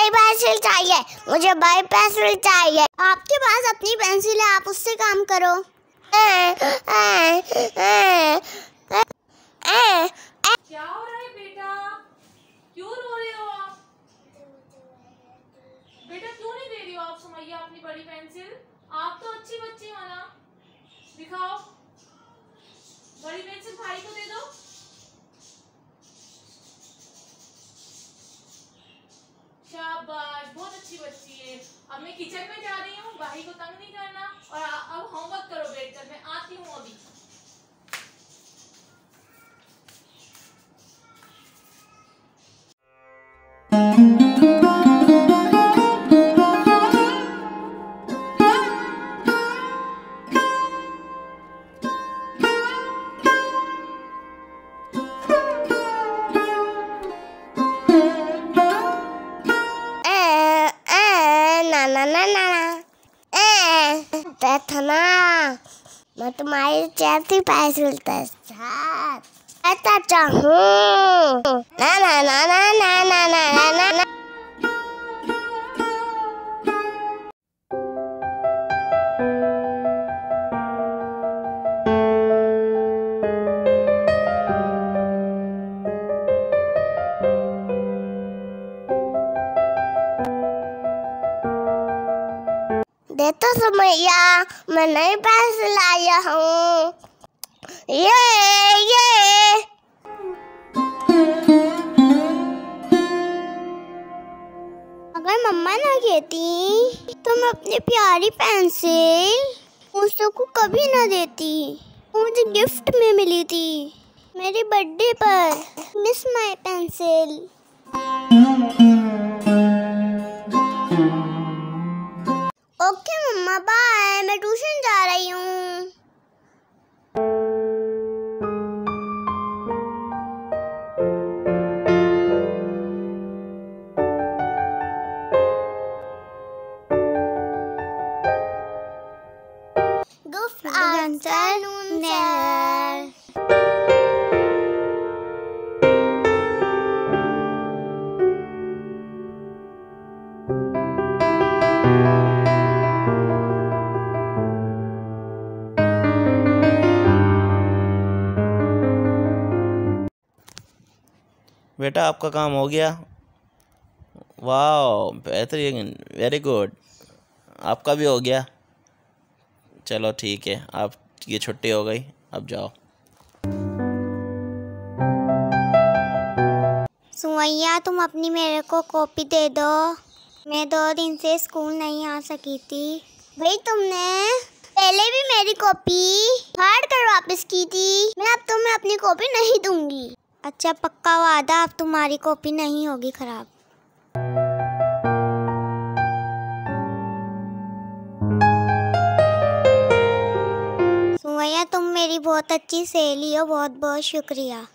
बड़ी पेंसिल चाहिए, मुझे बड़ी पेंसिल चाहिए। आपके पास अपनी पेंसिल है, आप उससे काम करो। क्या हो रहा है बेटा? क्यों रो रहे हो आप? बेटा क्यों नहीं दे रही हो आप सुमैया अपनी बड़ी पेंसिल? आप तो अच्छी बच्ची हो ना। दिखाओ बड़ी पेंसिल, भाई को दे दो। शाबाश, बहुत अच्छी बच्ची है। अब मैं किचन में जा रही हूँ, भाई को तंग नहीं करना। और अब होमवर्क करो बैठकर, मैं आती हूँ अभी। बैठना, मैं तुम्हारी जैसी पेंसिल के साथ बैठना चाहूँ। ना ना ना ना ना ना ना ना ना। देखो सुमैया, मैं नई पेंसिल लाया हूँ। ये अगर मम्मा ना कहती तो मैं अपनी प्यारी पेंसिल दूसरों को कभी ना देती। मुझे गिफ्ट में मिली थी मेरे बर्थडे पर। Miss my pencil. ओके मम्मा, बाय, मैं ट्यूशन जा रही हूँ। Good afternoon, sir. बेटा आपका काम हो गया। वाह बेहतरीन, वेरी गुड। आपका भी हो गया। चलो ठीक है, आप ये छुट्टी हो गई, अब जाओ। सुमैया, तुम अपनी मेरे को कॉपी दे दो। मैं 2 दिन से स्कूल नहीं आ सकी थी। भाई तुमने पहले भी मेरी कॉपी फाड़ कर वापस की थी। मैं अब तुम्हें अपनी कॉपी नहीं दूंगी। अच्छा पक्का वादा, अब तुम्हारी कॉपी नहीं होगी खराब। सुमैया, तुम मेरी बहुत अच्छी सहेली हो, बहुत बहुत शुक्रिया।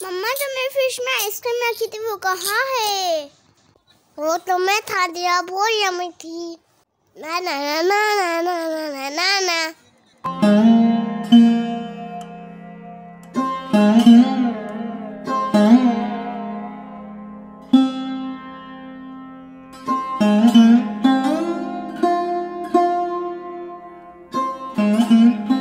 मम्मा, जो मैं फिश में आइसक्रीम रखी थी वो कहाँ है? वो तो मैं था दिया, बहुत यम्मी थी। ना ना ना ना ना ना ना ना ना।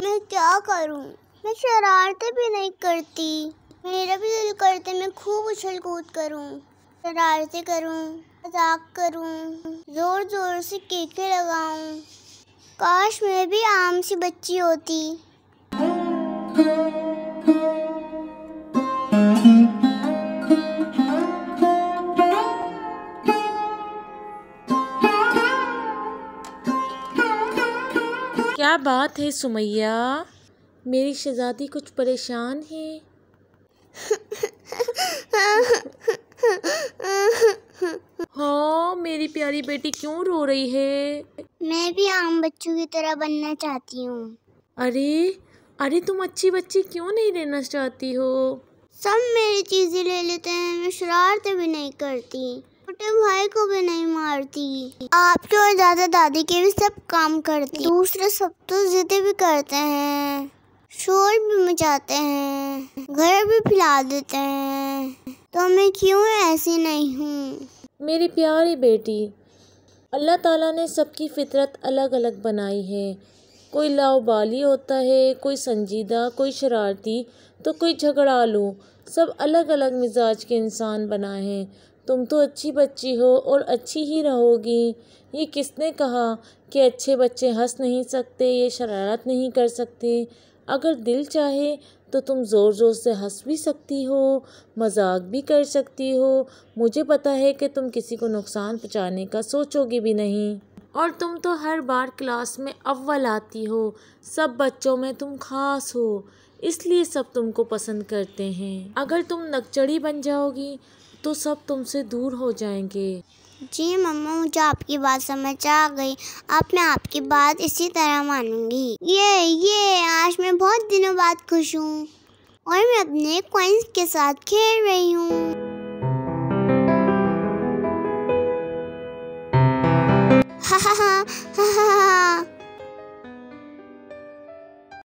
मैं क्या करूं? मैं शरारतें भी नहीं करती। मेरा भी दिल करते मैं खूब उछल कूद करूं, शरारतें करूं, मजाक करूं, जोर जोर से केके लगाऊं। काश मैं भी आम सी बच्ची होती। क्या बात है सुमैया, मेरी शहजादी कुछ परेशान है? हाँ मेरी प्यारी बेटी, क्यों रो रही है? मैं भी आम बच्चों की तरह बनना चाहती हूँ। अरे अरे तुम अच्छी बच्ची क्यों नहीं रहना चाहती हो? सब मेरी चीजें ले लेते हैं, मैं शरारतें भी नहीं करती, छोटे भाई को भी नहीं मारती, आपके और दादा दादी के भी सब काम करती, दूसरे सब तो जिद्द भी करते हैं, शोर भी मचाते हैं, घर भी फैला देते हैं, तो मैं क्यों ऐसी नहीं हूँ? मेरी प्यारी बेटी, अल्लाह ताला ने सबकी फितरत अलग अलग बनाई है। कोई लाउबाली होता है, कोई संजीदा, कोई शरारती, तो कोई झगड़ालू। सब अलग अलग मिजाज के इंसान बनाए हैं। तुम तो अच्छी बच्ची हो और अच्छी ही रहोगी। ये किसने कहा कि अच्छे बच्चे हंस नहीं सकते, ये शरारत नहीं कर सकते? अगर दिल चाहे तो तुम ज़ोर ज़ोर से हंस भी सकती हो, मजाक भी कर सकती हो। मुझे पता है कि तुम किसी को नुकसान पहुंचाने का सोचोगी भी नहीं। और तुम तो हर बार क्लास में अव्वल आती हो। सब बच्चों में तुम खास हो, इसलिए सब तुमको पसंद करते हैं। अगर तुम नकचड़ी बन जाओगी तो सब तुमसे दूर हो जाएंगे। जी मम्मा, मुझे आपकी बात समझ आ गई। अब मैं आपकी बात इसी तरह मानूंगी। ये आज मैं बहुत दिनों बाद खुश हूँ और मैं अपने कॉइन्स के साथ खेल रही हूँ।